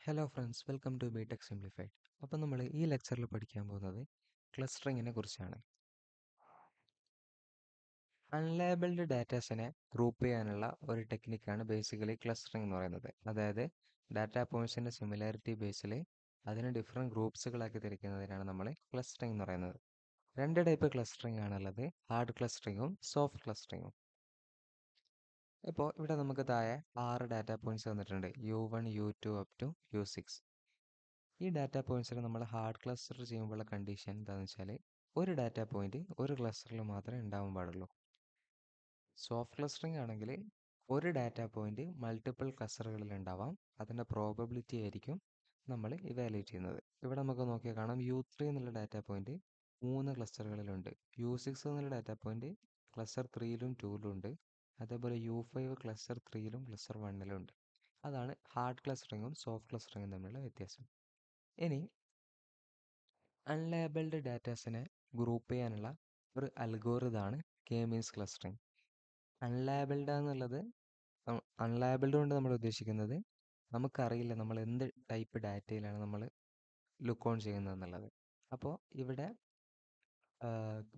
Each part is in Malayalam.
Hello friends, welcome to BTech simplified. അപ്പോൾ നമ്മൾ ഈ ലെക്ചറിൽ പഠിക്കാൻ പോകുന്നത് ക്ലസ്റ്ററിങ്ങിനെ കുറിച്ചാണ്. അൺലേബിൾഡ് ഡാറ്റാസിനെ ഗ്രൂപ്പ് ചെയ്യാനുള്ള ഒരു ടെക്നിക്കാണ് ബേസിക്കലി ക്ലസ്റ്ററിംഗ് എന്ന് പറയുന്നത്. അതായത് ഡാറ്റാ പോയിന്റ്സിൻ്റെ സിമിലാരിറ്റി ബേസിൽ അതിനെ ഡിഫറെൻറ്റ് ഗ്രൂപ്പ്സുകളാക്കി തിരിക്കുന്നതിനാണ് നമ്മൾ ക്ലസ്റ്ററിംഗ് എന്ന് പറയുന്നത്. രണ്ട് ടൈപ്പ് ക്ലസ്റ്ററിംഗ് ആണുള്ളത്, ഹാർഡ് ക്ലസ്റ്ററിങ്ങും സോഫ്റ്റ് ക്ലസ്റ്ററിങ്ങും. ഇപ്പോൾ ഇവിടെ നമുക്ക് താഴെ 6 ഡാറ്റാ പോയിന്റ്സ് തന്നിട്ടുണ്ട്, U1, U2 up to U6. ഈ ഡാറ്റാ പോയിന്റ്സിൽ നമ്മൾ ഹാർഡ് ക്ലസ്റ്റർ ചെയ്യുമ്പോഴുള്ള കണ്ടീഷൻ എന്താണെന്ന് വെച്ചാൽ ഒരു ഡാറ്റാ പോയിന്റ് ഒരു ക്ലസ്റ്ററിൽ മാത്രമേ ഉണ്ടാവാൻ പാടുള്ളൂ. സോഫ്റ്റ് ക്ലസ്റ്ററിംഗ് ആണെങ്കിൽ ഒരു ഡാറ്റാ പോയിന്റ് മൾട്ടിപ്പിൾ ക്ലസ്റ്ററുകളിൽ ഉണ്ടാവാം. അതിൻ്റെ പ്രോബബിലിറ്റി ആയിരിക്കും നമ്മൾ ഇവാലുവേറ്റ് ചെയ്യുന്നത്. ഇവിടെ നമുക്ക് നോക്കിയാൽ കാണാം U3 എന്നുള്ള ഡാറ്റാ പോയിന്റ് 3 ക്ലസ്റ്ററുകളിലുണ്ട്. U6 എന്നുള്ള ഡാറ്റാ പോയിന്റ് ക്ലസ്റ്റർ 3ലും 2ലും ഉണ്ട്. അതേപോലെ U5 ക്ലസ്റ്റർ 3ലും ക്ലസ്റ്റർ 1ലും ഉണ്ട്. അതാണ് ഹാർഡ് ക്ലസ്റ്ററിങ്ങും സോഫ്റ്റ് ക്ലസ്റ്ററിങ്ങും തമ്മിലുള്ള വ്യത്യാസം. ഇനി അൺലേബിൾഡ് ഡാറ്റാസിനെ ഗ്രൂപ്പ് ചെയ്യാനുള്ള ഒരു അൽഗോരിതാണ് കെ മീൻസ് ക്ലസ്റ്ററിങ്. അൺലേബിൾഡ് എന്നുള്ളത് അൺലേബിൾഡ് കൊണ്ട് നമ്മൾ ഉദ്ദേശിക്കുന്നത് നമുക്കറിയില്ല നമ്മൾ എന്ത് ടൈപ്പ് ഡാറ്റയിലാണ് നമ്മൾ ലുക്ക് ഓൺ ചെയ്യുന്നത് എന്നുള്ളത്. അപ്പോൾ ഇവിടെ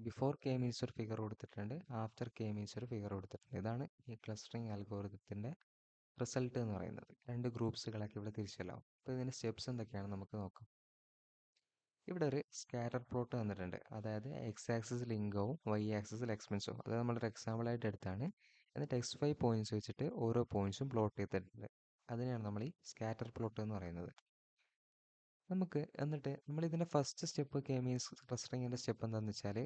ബിഫോർ കെ മീൻസ് ഒരു ഫിഗർ കൊടുത്തിട്ടുണ്ട്, ആഫ്റ്റർ കെ മീൻസ് ഒരു ഫിഗർ കൊടുത്തിട്ടുണ്ട്. ഇതാണ് ഈ ക്ലസ്റ്ററിങ് അൽഗോരിതത്തിൻ്റെ റിസൾട്ട് എന്ന് പറയുന്നത്. രണ്ട് ഗ്രൂപ്പ്സുകളാക്കി ഇവിടെ തിരിച്ചല്ലാവും. അപ്പോൾ ഇതിൻ്റെ സ്റ്റെപ്സ് എന്തൊക്കെയാണെന്ന് നമുക്ക് നോക്കാം. ഇവിടെ ഒരു സ്കാറ്റർ പ്ലോട്ട് തന്നിട്ടുണ്ട്. അതായത് എക്സ് ആക്സിസിൽ ഇൻകവും വൈ ആക്സിസിൽ എക്സ്പെൻസും. അത് നമ്മളൊരു എക്സാമ്പിളായിട്ട് എടുത്താണ്. എന്നിട്ട് X5 പോയിന്റ്സ് വെച്ചിട്ട് ഓരോ പോയിന്റ്സും പ്ലോട്ട് ചെയ്തിട്ടുണ്ട്. അതിനെയാണ് നമ്മൾ ഈ സ്കാറ്റർ പ്ലോട്ട് എന്ന് പറയുന്നത്. എന്നിട്ട് നമ്മൾ ഇതിൻ്റെ ഫസ്റ്റ് സ്റ്റെപ്പ് കെ മീൻസ് ക്ലസ്റ്ററിങ്ങിൻ്റെ സ്റ്റെപ്പ് എന്താണെന്ന് വെച്ചാൽ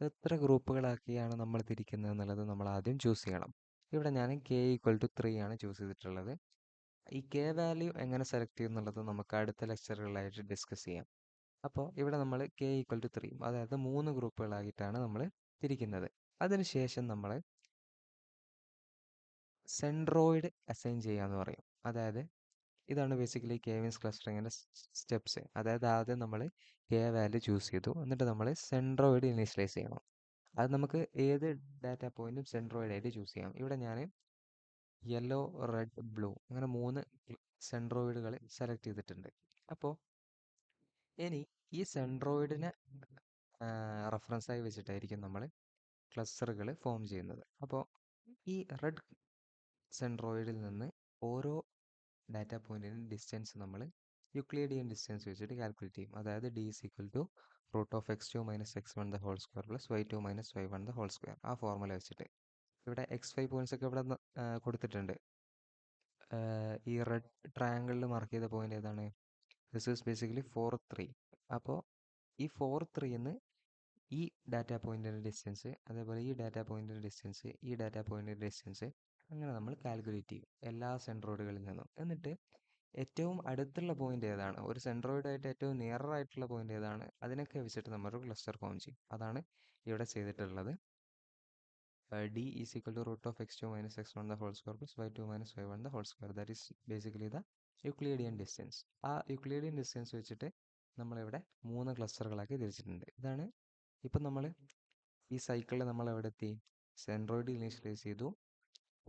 എത്ര ഗ്രൂപ്പുകളാക്കിയാണ് നമ്മൾ തിരിക്കുന്നത് എന്നുള്ളത് നമ്മൾ ആദ്യം ചൂസ് ചെയ്യണം. ഇവിടെ ഞാൻ K=3 ആണ് ചൂസ് ചെയ്തിട്ടുള്ളത്. ഈ K വാല്യൂ എങ്ങനെ സെലക്ട് ചെയ്യും എന്നുള്ളത് നമുക്ക് അടുത്ത ലെക്ചറുകളിലായിട്ട് ഡിസ്കസ് ചെയ്യാം. അപ്പോൾ ഇവിടെ നമ്മൾ K=3, അതായത് 3 ഗ്രൂപ്പുകളായിട്ടാണ് നമ്മൾ തിരിക്കുന്നത്. അതിനുശേഷം നമ്മൾ സെൻട്രോയിഡ് അസൈൻ ചെയ്യാന്ന് പറയും. അതായത് ഇതാണ് ബേസിക്കലി കെ മീൻസ് ക്ലസ്റ്ററിങ്ങിൻ്റെ സ്റ്റെപ്സ്. അതായത് ആദ്യം നമ്മൾ K വാല്യൂ ചൂസ് ചെയ്തു, എന്നിട്ട് നമ്മൾ സെൻട്രോയിഡ് ഇനീഷ്യലൈസ് ചെയ്യണം. അത് നമുക്ക് ഏത് ഡാറ്റ പോയിന്റും സെൻട്രോയിഡ് ആയിട്ട് ചൂസ് ചെയ്യാം. ഇവിടെ ഞാൻ യെല്ലോ, റെഡ്, ബ്ലൂ അങ്ങനെ 3 സെൻട്രോയിഡുകൾ സെലക്ട് ചെയ്തിട്ടുണ്ട്. അപ്പോൾ ഇനി ഈ സെൻട്രോയിഡിനെ റെഫറൻസായി വെച്ചിട്ടായിരിക്കും നമ്മൾ ക്ലസ്റ്ററുകൾ ഫോം ചെയ്യുന്നത്. അപ്പോൾ ഈ റെഡ് സെൻട്രോയിഡിൽ നിന്ന് ഓരോ ഡാറ്റ പോയിന്റിന് ഡിസ്റ്റൻസ് നമ്മൾ യുക്ലിഡിയൻ ഡിസ്റ്റൻസ് വെച്ചിട്ട് കാൽക്കുലേറ്റ് ചെയ്യും. അതായത് D=√(x2 - x1) + y2 - y1). ആ ഫോർമുല വെച്ചിട്ട് ഇവിടെ X5 പോയിന്റ്സ് ഒക്കെ ഇവിടെ കൊടുത്തിട്ടുണ്ട്. ഈ റെഡ് ട്രയാങ്കിളിൽ മാർക്ക് ചെയ്ത പോയിന്റ് ഏതാണ്? This is basically 4, 3. അപ്പോൾ ഈ 4, 3 ഈ ഡാറ്റ പോയിന്റിൻ്റെ ഡിസ്റ്റൻസ്, അതേപോലെ ഈ ഡാറ്റ പോയിന്റിൻ്റെ ഡിസ്റ്റൻസ്, ഈ ഡാറ്റ പോയിന്റിൻ്റെ ഡിസ്റ്റൻസ്, അങ്ങനെ നമ്മൾ കാൽക്കുലേറ്റ് ചെയ്യും എല്ലാ സെൻട്രോയിഡുകളിൽ നിന്നും. എന്നിട്ട് ഏറ്റവും അടുത്തുള്ള പോയിന്റ് ഏതാണ്, ഒരു സെൻട്രോയിഡായിട്ട് ഏറ്റവും നിയർ ആയിട്ടുള്ള പോയിന്റ് ഏതാണ്, അതിനൊക്കെ വെച്ചിട്ട് നമ്മളൊരു ക്ലസ്റ്റർ ഫോം ചെയ്യും. അതാണ് ഇവിടെ ചെയ്തിട്ടുള്ളത്. D=√(x2 - x1) + y2 - y1). That is basically the Euclidean distance. ആ യുക്ലിഡിയൻ ഡിസ്റ്റൻസ് വെച്ചിട്ട് നമ്മളിവിടെ 3 ക്ലസ്റ്ററുകളാക്കി തിരിച്ചിട്ടുണ്ട്. ഇതാണ് ഇപ്പം നമ്മൾ ഈ സൈക്കിളിൽ നമ്മൾ എവിടെ എത്തി? സെൻട്രോയിഡ് ഇനീഷ്യലൈസ് ചെയ്തു,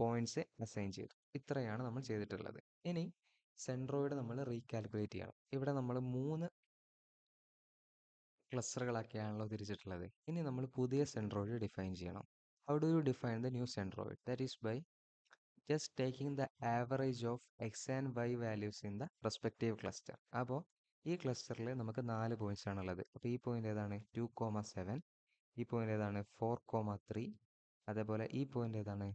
പോയിന്റ്സ് അസൈൻ ചെയ്തു. ഇത്രയാണ് നമ്മൾ ചെയ്തിട്ടുള്ളത്. ഇനി സെൻട്രോയിഡ് നമ്മൾ റീകാൽക്കുലേറ്റ് ചെയ്യണം. ഇവിടെ നമ്മൾ 3 ക്ലസ്റ്ററുകളൊക്കെയാണല്ലോ തിരിച്ചിട്ടുള്ളത്. ഇനി നമ്മൾ പുതിയ സെൻട്രോയിഡ് ഡിഫൈൻ ചെയ്യണം. How do you define the new centroid? That is by just taking the average of X and Y values in the respective cluster. അപ്പോൾ ഈ ക്ലസ്റ്ററിൽ നമുക്ക് 4 പോയിന്റ്സ് ആണുള്ളത്. അപ്പോൾ ഈ പോയിന്റ് ഏതാണ്? 2,7. ഈ പോയിന്റ് ഏതാണ്? 4,3. അതേപോലെ ഈ പോയിന്റ് ഏതാണ്?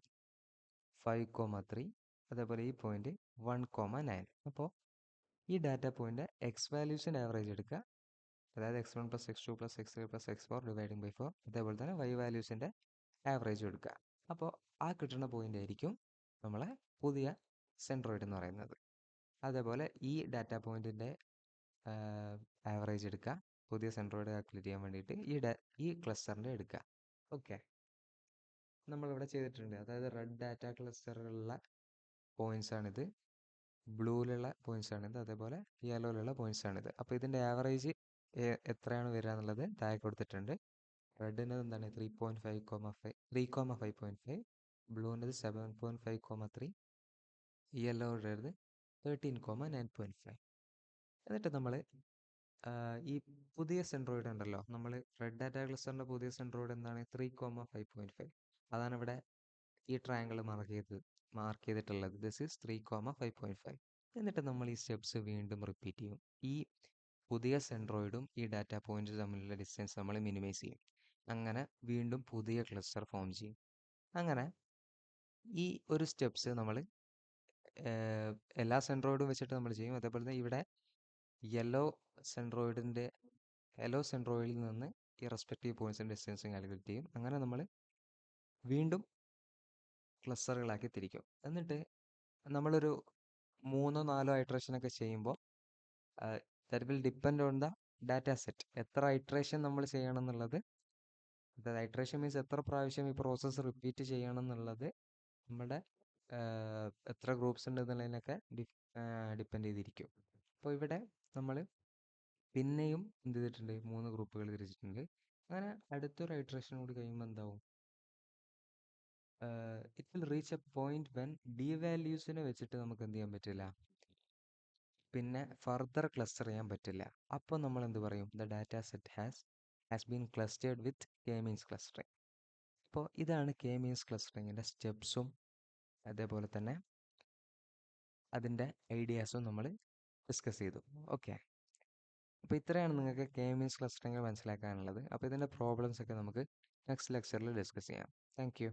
5,3. അതേപോലെ ഈ പോയിന്റ് 1,9. അപ്പോൾ ഈ ഡാറ്റ പോയിന്റ് എക്സ് വാല്യൂസിൻ്റെ ആവറേജ് എടുക്കുക, അതായത് x1 + x2 + x3 + x4 dividing by 4. അതേപോലെ തന്നെ വൈ വാല്യൂസിൻ്റെ ആവറേജ് എടുക്കുക. അപ്പോൾ ആ കിട്ടുന്ന പോയിന്റ് ആയിരിക്കും നമ്മളെ പുതിയ സെൻട്രോയിഡ് എന്ന് പറയുന്നത്. അതേപോലെ ഈ ഡാറ്റ പോയിന്റിൻ്റെ ആവറേജ് എടുക്കുക, പുതിയ സെൻട്രോയിഡ് കാൽക്കുലേറ്റ് ചെയ്യാൻ വേണ്ടിയിട്ട് ഈ ക്ലസ്റ്ററിൻ്റെ എടുക്കുക. ഓക്കെ, നമ്മളിവിടെ ചെയ്തിട്ടുണ്ട്. അതായത് റെഡ് ഡാറ്റ ക്ലസ്റ്ററുകളിലുള്ള പോയിന്റ്സ് ആണിത്, ബ്ലൂവിലുള്ള പോയിന്റ്സ് ആണിത്, അതേപോലെ യെല്ലോയിലുള്ള പോയിന്റ്സ് ആണിത്. അപ്പോൾ ഇതിൻ്റെ ആവറേജ് എത്രയാണ് വരിക എന്നുള്ളത് താഴെ കൊടുത്തിട്ടുണ്ട്. റെഡിന് എന്താണ്? 3,5,5, ബ്ലൂവിൻ്റെ 7,5,3, യെല്ലോയുടേത് 13,9,5. എന്നിട്ട് നമ്മൾ ഈ പുതിയ സെൻട്രോയിഡ് ഉണ്ടല്ലോ, നമ്മൾ റെഡ് ഡാറ്റ ക്ലസ്റ്ററിൻ്റെ പുതിയ സെൻട്രോയിഡ് എന്താണ് 3,5.5. അതാണ് ഇവിടെ ഈ ട്രയാങ്കിൾ മാർക്ക് ചെയ്തിട്ടുള്ളത്. This is 3,5.5. എന്നിട്ട് നമ്മൾ ഈ സ്റ്റെപ്സ് വീണ്ടും റിപ്പീറ്റ് ചെയ്യും. ഈ പുതിയ സെൻട്രോയിഡും ഈ ഡാറ്റ പോയിന്റ് തമ്മിലുള്ള ഡിസ്റ്റൻസ് നമ്മൾ മിനിമൈസ് ചെയ്യും. അങ്ങനെ വീണ്ടും പുതിയ ക്ലസ്റ്റർ ഫോം ചെയ്യും. അങ്ങനെ ഈ ഒരു സ്റ്റെപ്സ് നമ്മൾ എല്ലാ സെൻട്രോയിഡും വെച്ചിട്ട് നമ്മൾ ചെയ്യും. അതേപോലെ തന്നെ ഇവിടെ യെല്ലോ സെൻട്രോയിഡിൽ നിന്ന് ഈ റെസ്പെക്റ്റീവ് പോയിന്റ്സിൻ്റെ ഡിസ്റ്റൻസ് കാൽക്കുലേറ്റ് ചെയ്യും. അങ്ങനെ നമ്മൾ വീണ്ടും ക്ലസ്റ്ററുകളാക്കി തിരിക്കും. എന്നിട്ട് നമ്മളൊരു 3-4 ഐട്രേഷനൊക്കെ ചെയ്യുമ്പോൾ that will depend on the data set. എത്ര ഐട്രേഷൻ നമ്മൾ ചെയ്യണം എന്നുള്ളത്, അതായത് ഐട്രേഷൻ മീൻസ് എത്ര പ്രാവശ്യം ഈ പ്രോസസ്സ് റിപ്പീറ്റ് ചെയ്യണം എന്നുള്ളത് നമ്മുടെ എത്ര ഗ്രൂപ്പ്സ് ഉണ്ട് എന്നുള്ളതിനൊക്കെ ഡിപ്പെൻഡ് ചെയ്തിരിക്കും. അപ്പോൾ ഇവിടെ നമ്മൾ പിന്നെയും എന്ത് ചെയ്തിട്ടുണ്ട്, 3 ഗ്രൂപ്പുകൾ തിരിച്ചിട്ടുണ്ട്. അങ്ങനെ അടുത്തൊരു ഐട്രേഷൻ കൂടി കഴിയുമ്പോൾ എന്താവും, it will reach a point when the വാല്യൂസിനെ വെച്ചിട്ട് നമുക്ക് എന്ത് ചെയ്യാൻ പറ്റില്ല, പിന്നെ ഫർദർ ക്ലസ്റ്റർ ചെയ്യാൻ പറ്റില്ല. അപ്പോൾ നമ്മൾ എന്ത് പറയും, the data set has been clustered with K means clustering. അപ്പോൾ ഇതാണ് കെ മീൻസ് ക്ലസ്റ്ററിങ്ങിൻ്റെ സ്റ്റെപ്സും അതേപോലെ തന്നെ അതിൻ്റെ ഐഡിയാസും നമ്മൾ ഡിസ്കസ് ചെയ്തു. ഓക്കെ, അപ്പോൾ ഇത്രയാണ് നിങ്ങൾക്ക് കെ മീൻസ് ക്ലസ്റ്ററിങ് മനസ്സിലാക്കാനുള്ളത്. അപ്പോൾ ഇതിൻ്റെ പ്രോബ്ലംസ് ഒക്കെ നമുക്ക് നെക്സ്റ്റ് ലെക്ചറിൽ ഡിസ്കസ് ചെയ്യാം. Thank you.